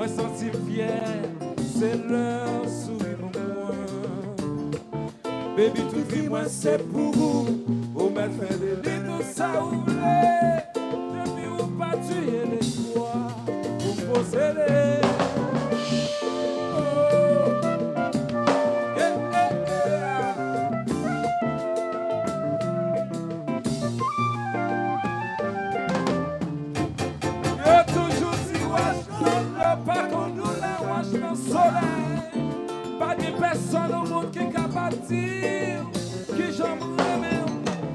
Moi senti fier, c'est leur sourire pour moi. Baby, tout vie, moi c'est pour vous. Au mettre fin de vie, tout ça ouvre. Depuis ou pas tuer l'espoir, pour posséder. Pas de personne au monde qui est capable de dire que j'en remets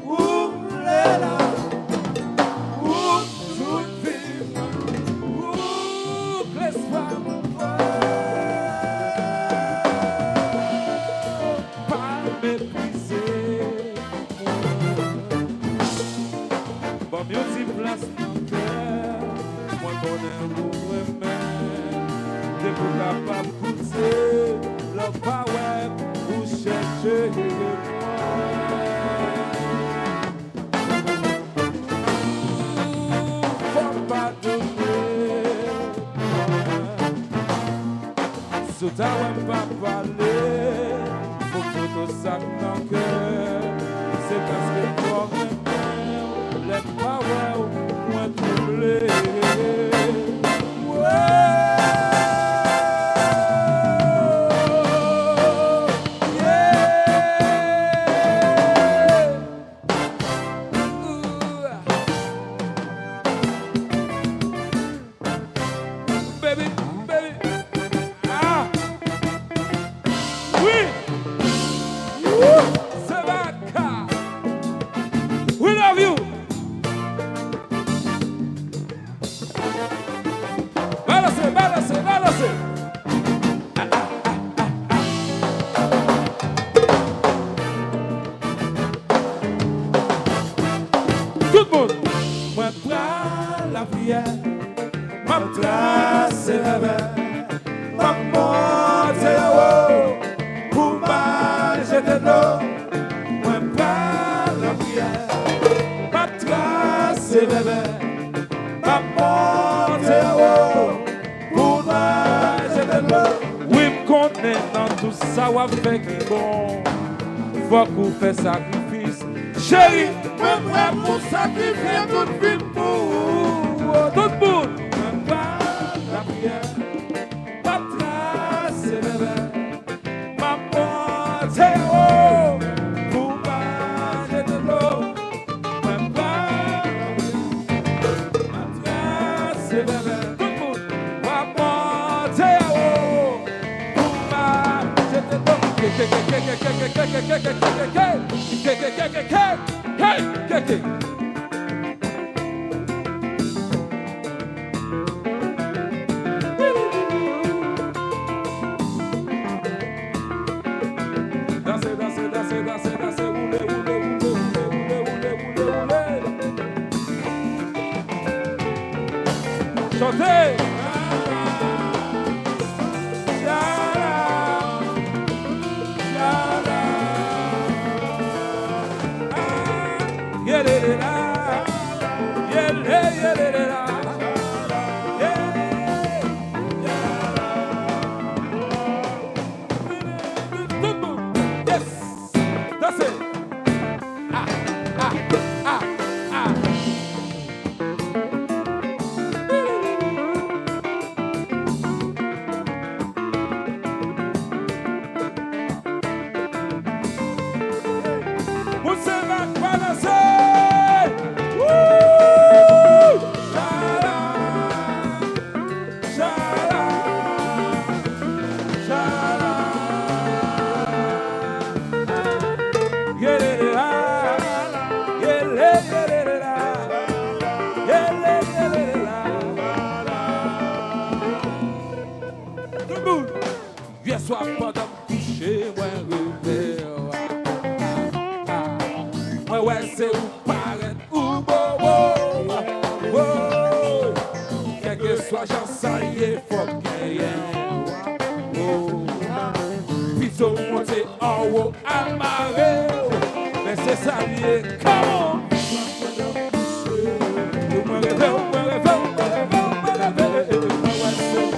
où là, où tout vivre, où l'espoir pas mépriser. Bon, mieux t'y place mon cœur, moi bonheur pour moi-même, t'es pour capable de pousser. Le power pour chercher moi. Faut pas donner. Sous ta ouais pas parler. Faut que tout ça dans le cœur. C'est parce que toi même le power moins troublé. Faut qu'on fait sacrifice. Chérie, même prêt pour sacrifier toute vie pour tout le monde. Même pas la prière, pas tracer bébé. Maman, c'est haut pour manger de l'eau. Même pas tracer bébé. Tout le monde. Maman, c'est haut pour manger de l'eau. Chantez! Sois pas dans le coucher, moi rêver. Moi ouais c'est où paraître ou beau. Quel que soit j'en sais, faut gagner. Plutôt monter en haut, amarré. Mais c'est ça lié, comment? Moi rêver, moi rêver, moi rêver, moi rêver. Moi ouais c'est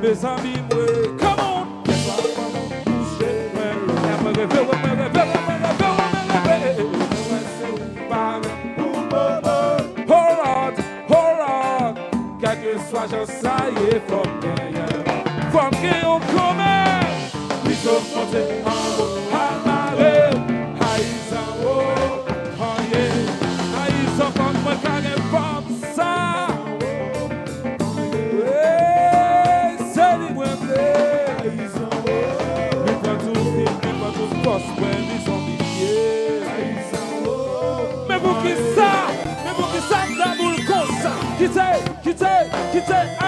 mes amis, moi, come on! Quel que soit, j'en sais, faut qu'il on commet. Puis sauf monter en haut, à marée, haïs en haut, oh yeah, haïs en femme, moi, carré comme ça. C'est libre, haïs en haut, mais pas tout film, mais pas tout poste, ouais, ils sont milliers, haïs en haut. Mais pour qui ça, la boule comme ça, quittez, ah.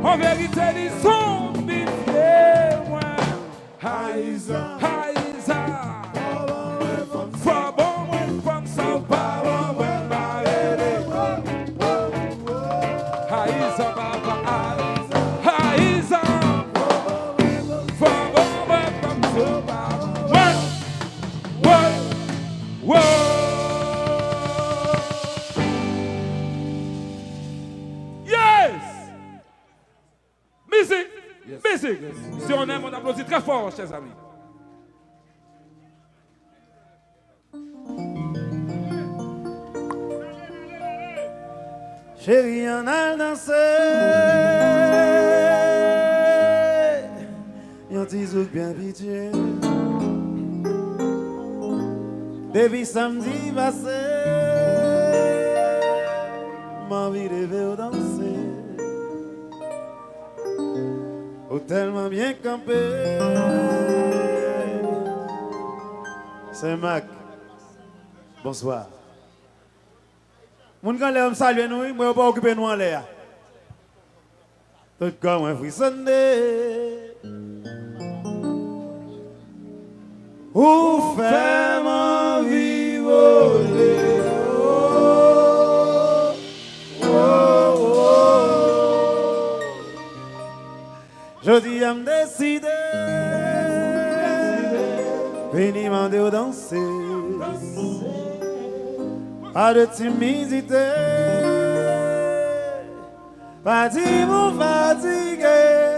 En vérité, ils sont biffés, ouais. Haïsa, Haïsa. Faut bon, ouais, comme ça, pas bon, ouais, marrer. Haïsa, papa, Haïsa. Haïsa. Faut bon, ouais, comme ça, pas bon, ouais. Ouais, ouais. Musique. Si on aime, on applaudit très fort, chers amis. Chérie, on a dansé. Yon petit zouk bien pitié. Depuis samedi passé, m'envie de ver danser. Ou tellement bien campé, Saint-Marc. Bonsoir. Mon grand l'homme salue nous, moi pas occuper nous en l'air. Tout comme un frissonné. Ou fait mon vivre. Je dis à me décider. Venez demander danser. Pas de timidité. Pas dit vous fatigué.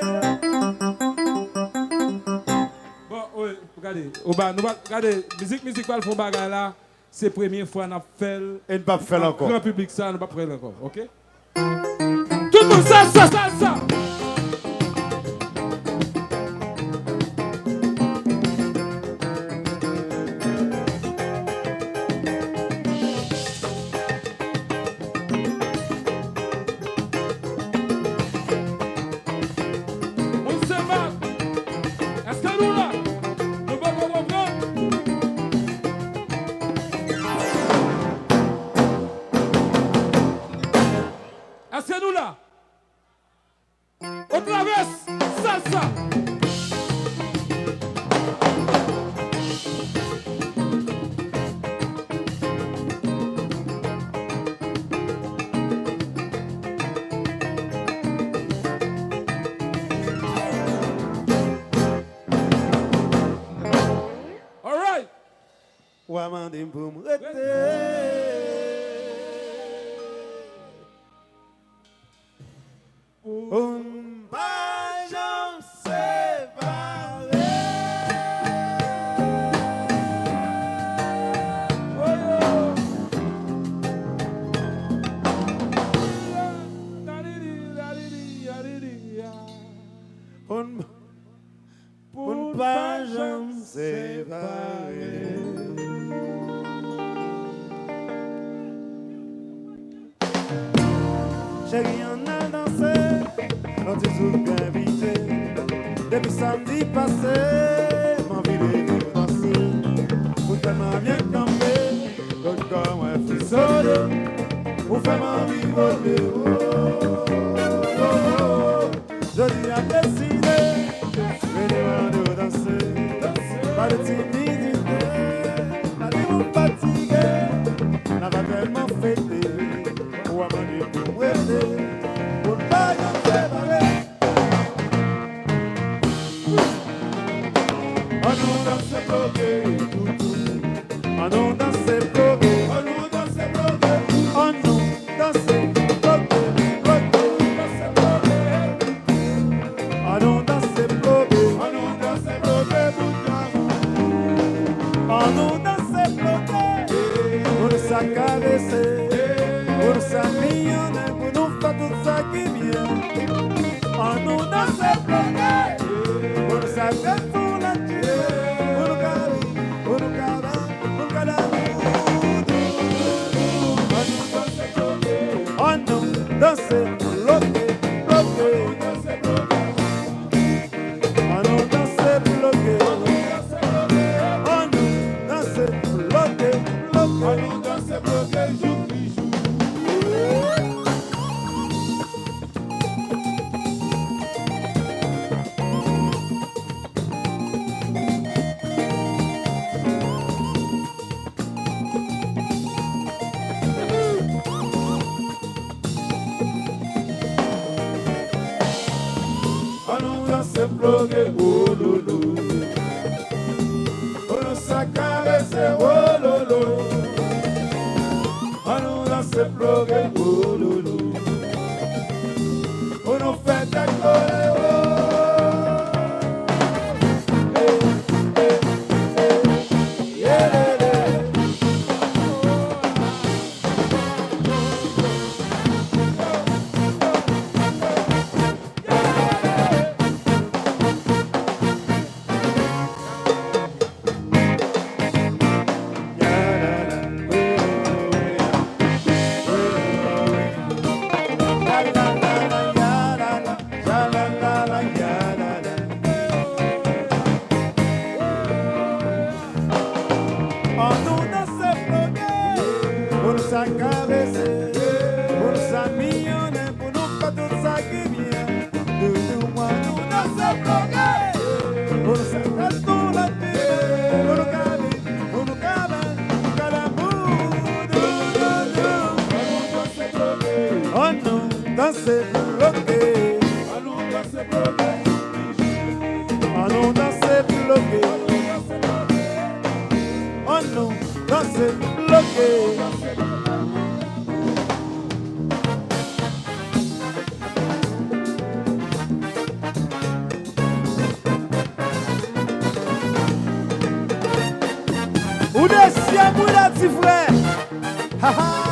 Bon, oui, regardez. Regardez, musique pas le fond bagarre là. C'est la première fois qu'on a fait. Et ne pas faire encore. Grand public ça, on ne pas faire encore, ok? Tout le monde, ça. Est-ce que nous là? On traverse salsa. All right. Ou amandem pour me rester. Pas j'en séparé. On pas j'en séparé. Chérie, on a dansé. Quand tu joues bien vite, depuis samedi passé, m'envie de danser. Pour tellement bien camper, l'autre comme un frissonné, pour faire m'envie voler. Je dis à décider, venez de danser, pas de timidité, pas de vous fatiguer, n'a pas tellement fêté, ou à m'ennuyer pour m'aider. Pour ça, pour nous faire tout ça qui vient. En nous danser bloqué. Pour ça, pour la tuer. Pour nous caler, pour nous caler, pour nous caler. En nous danser bloqué, bloqué. En nous danser bloqué. En nous danser bloqué, bloqué. En nous danser bloqué. Bloqué, oh lolo, on s'acaresse, oh lolo, on danse bloqué, oh lolo, on fait décoller, oh. bruit petit frère. Ha ha.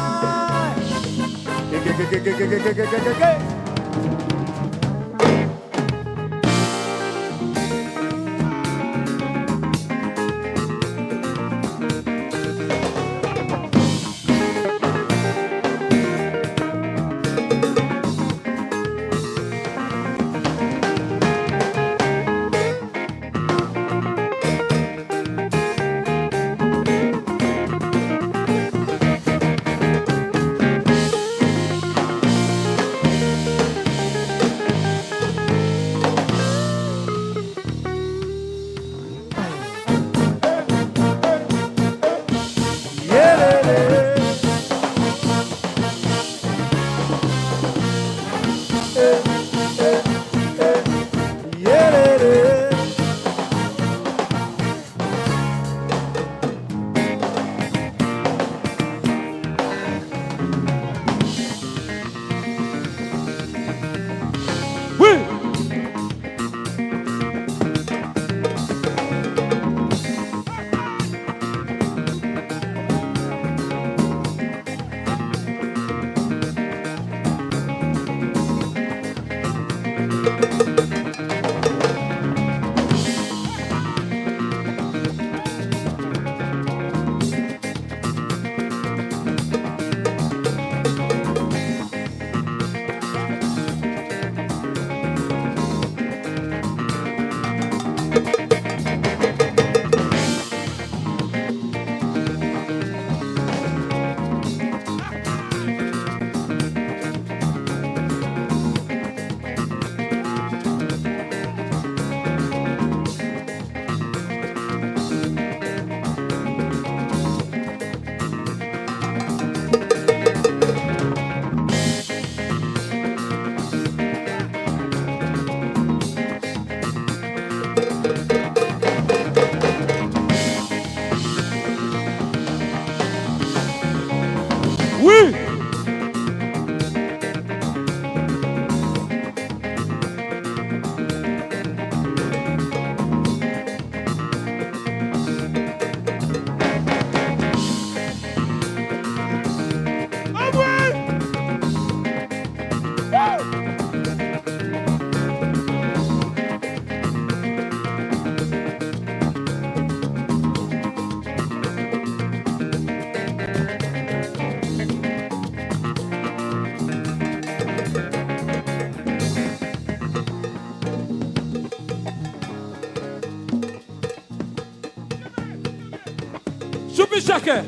Choupi Jacquet.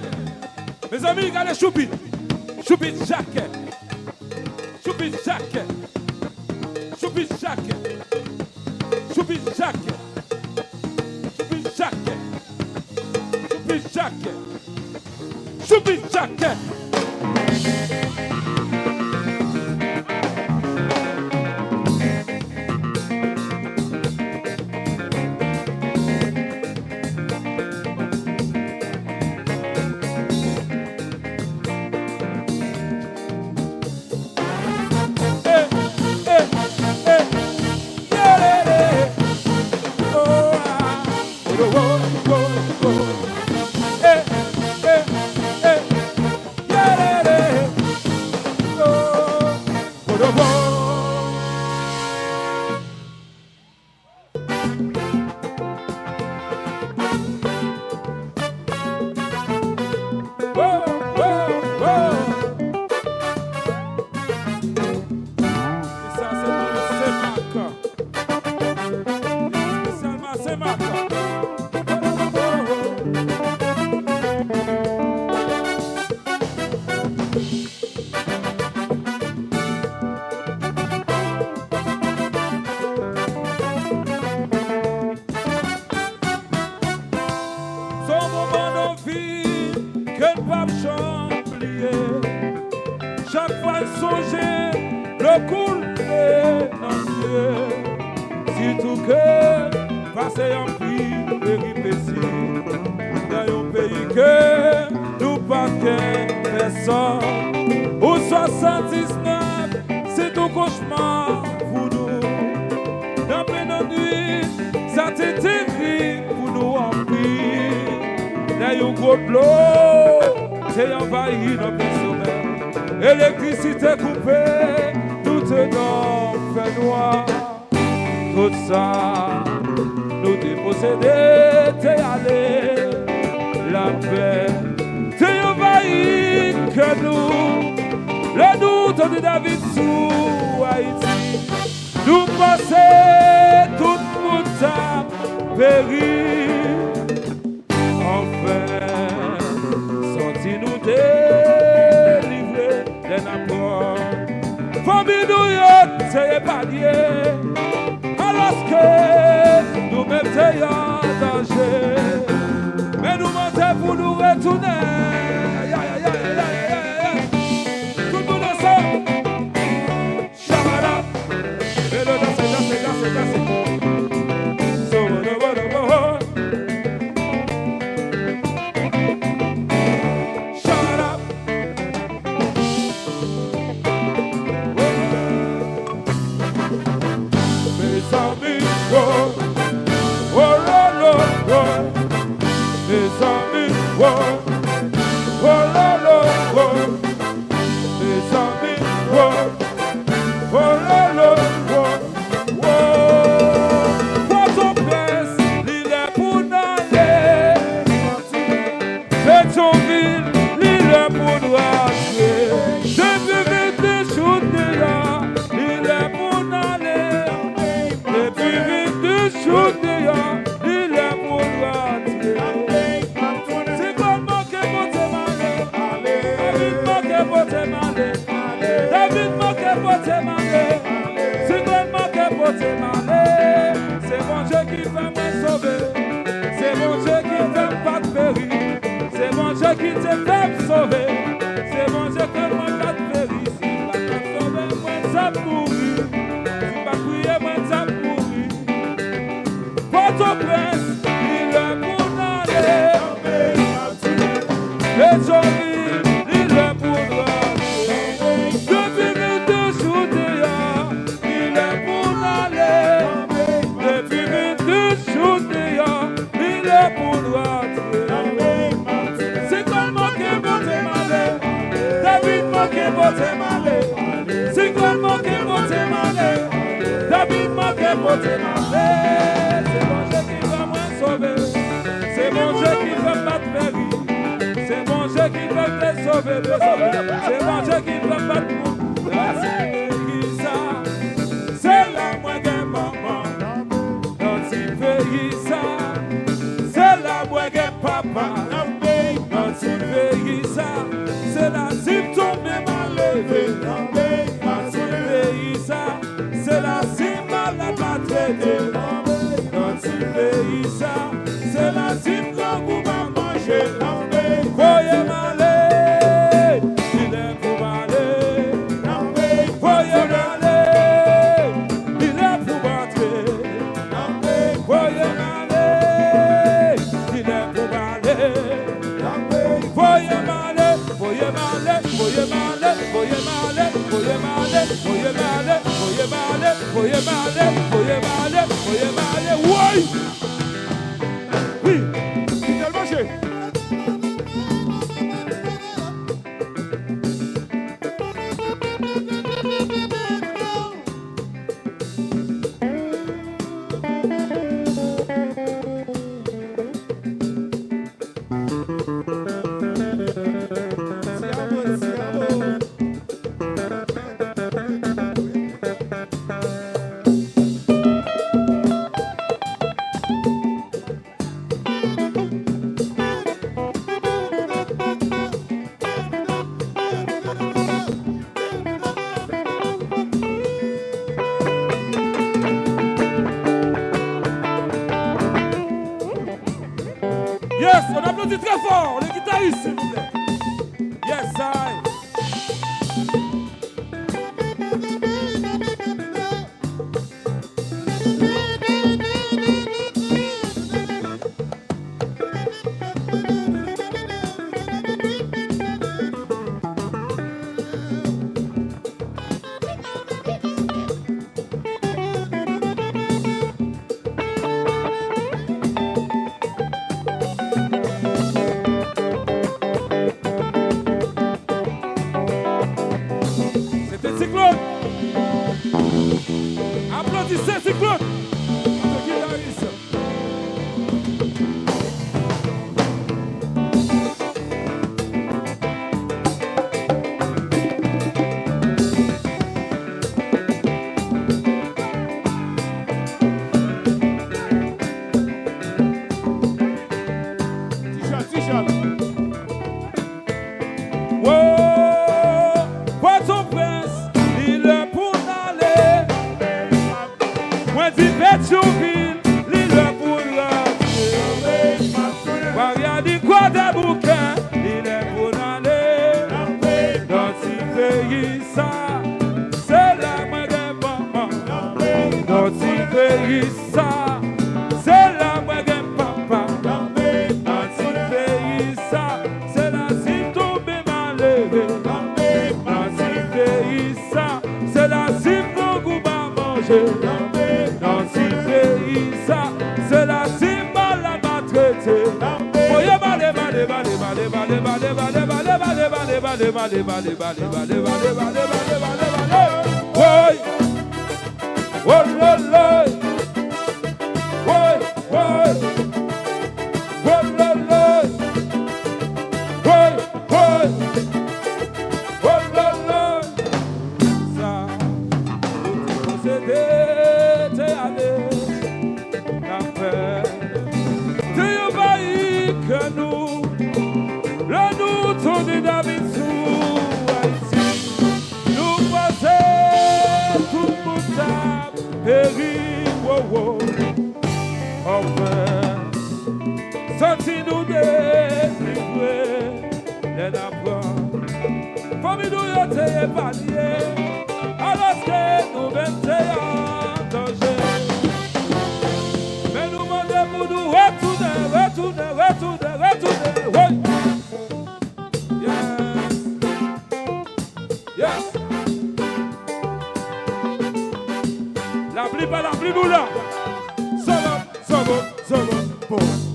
Mes amis, regardez Choupi. Choupi Jacquet. Choupi Jacquet. Choupi Jacquet. Choupi Jacquet. Choupi Jacquet. Choupi Jacquet. Choupi Jacquet. a eu gros de l'eau, c'est envahi dans le sommeil. Électricité coupée, tout est dans fait noir. Tout ça, nous dépossédés, t'es allé, la paix, t'es envahi que nous. Le doute de David sous Haïti, nous passer tout le monde péri. Enfin, sortis-nous délivrer les napolles. Famille nous c'est palier, alors que nous mettons en danger. Mais nous mentons pour nous retourner. C'est mon Dieu qui va me sauver. C'est mon Dieu qui ne fait pas de périr. C'est mon Dieu qui te fait me sauver. C'est mon Dieu qui ne fait pas de périr. Si pas te sauver, moi ça mourir. Si pas prier, moi ça mourir. Port-au-Prince, il est pour aller. Et Joville, il est pour aller. C'est quoi manqué pour te maler? David manqué pour te maler. C'est mon Dieu qui va me sauver. C'est mon Dieu qui va pas te périr. C'est mon Dieu qui va te sauver. C'est mon Dieu qui va pas te mourir. C'est la moyenne maman. Dans ce pays ça, c'est la moyenne papa. Dans ce pays ça, c'est la zip tombée malheureuse. Dans ce pays ça, c'est la zip malade maltraitée. Dans ce pays ça, c'est la zip qu'on va manger. Voyez m'aller, il est pour m'aller. Voyez m'aller, il est pour m'entrer. Voyez m'aller, il est pour m'aller. Voyez m'aller, voyez m'aller, voyez m'aller, voyez m'aller, voyez m'aller, voyez m'aller, voyez m'aller, voyez m'aller, voyez m'aller, voyez m'aller, oui! Oui! Quel marché? Yes, on applaudit très fort, les guitaristes, s'il vous plaît. Yes, I. Moi dis Pétionville, l'île pour l'entrée. Maria dit quoi des bouquins, il est pour aller. Dans ce pays ça, c'est la main de maman. Dans ce pays ça, c'est la main de papa. Dans ce pays ça, c'est la cime tombée mal élevée. Dans ce pays ça, c'est la cime qu'on goût à manger. Dans ce pays ça, c'est la cime mal à maltraiter. Sortis-nous délivrer les nappes. Famille nous y était épargné, alors que nous mettons en danger. Mais nous demandons pour nous retourner. Oui. Yes. La pluie pas la pluie nous là. Solo, bon.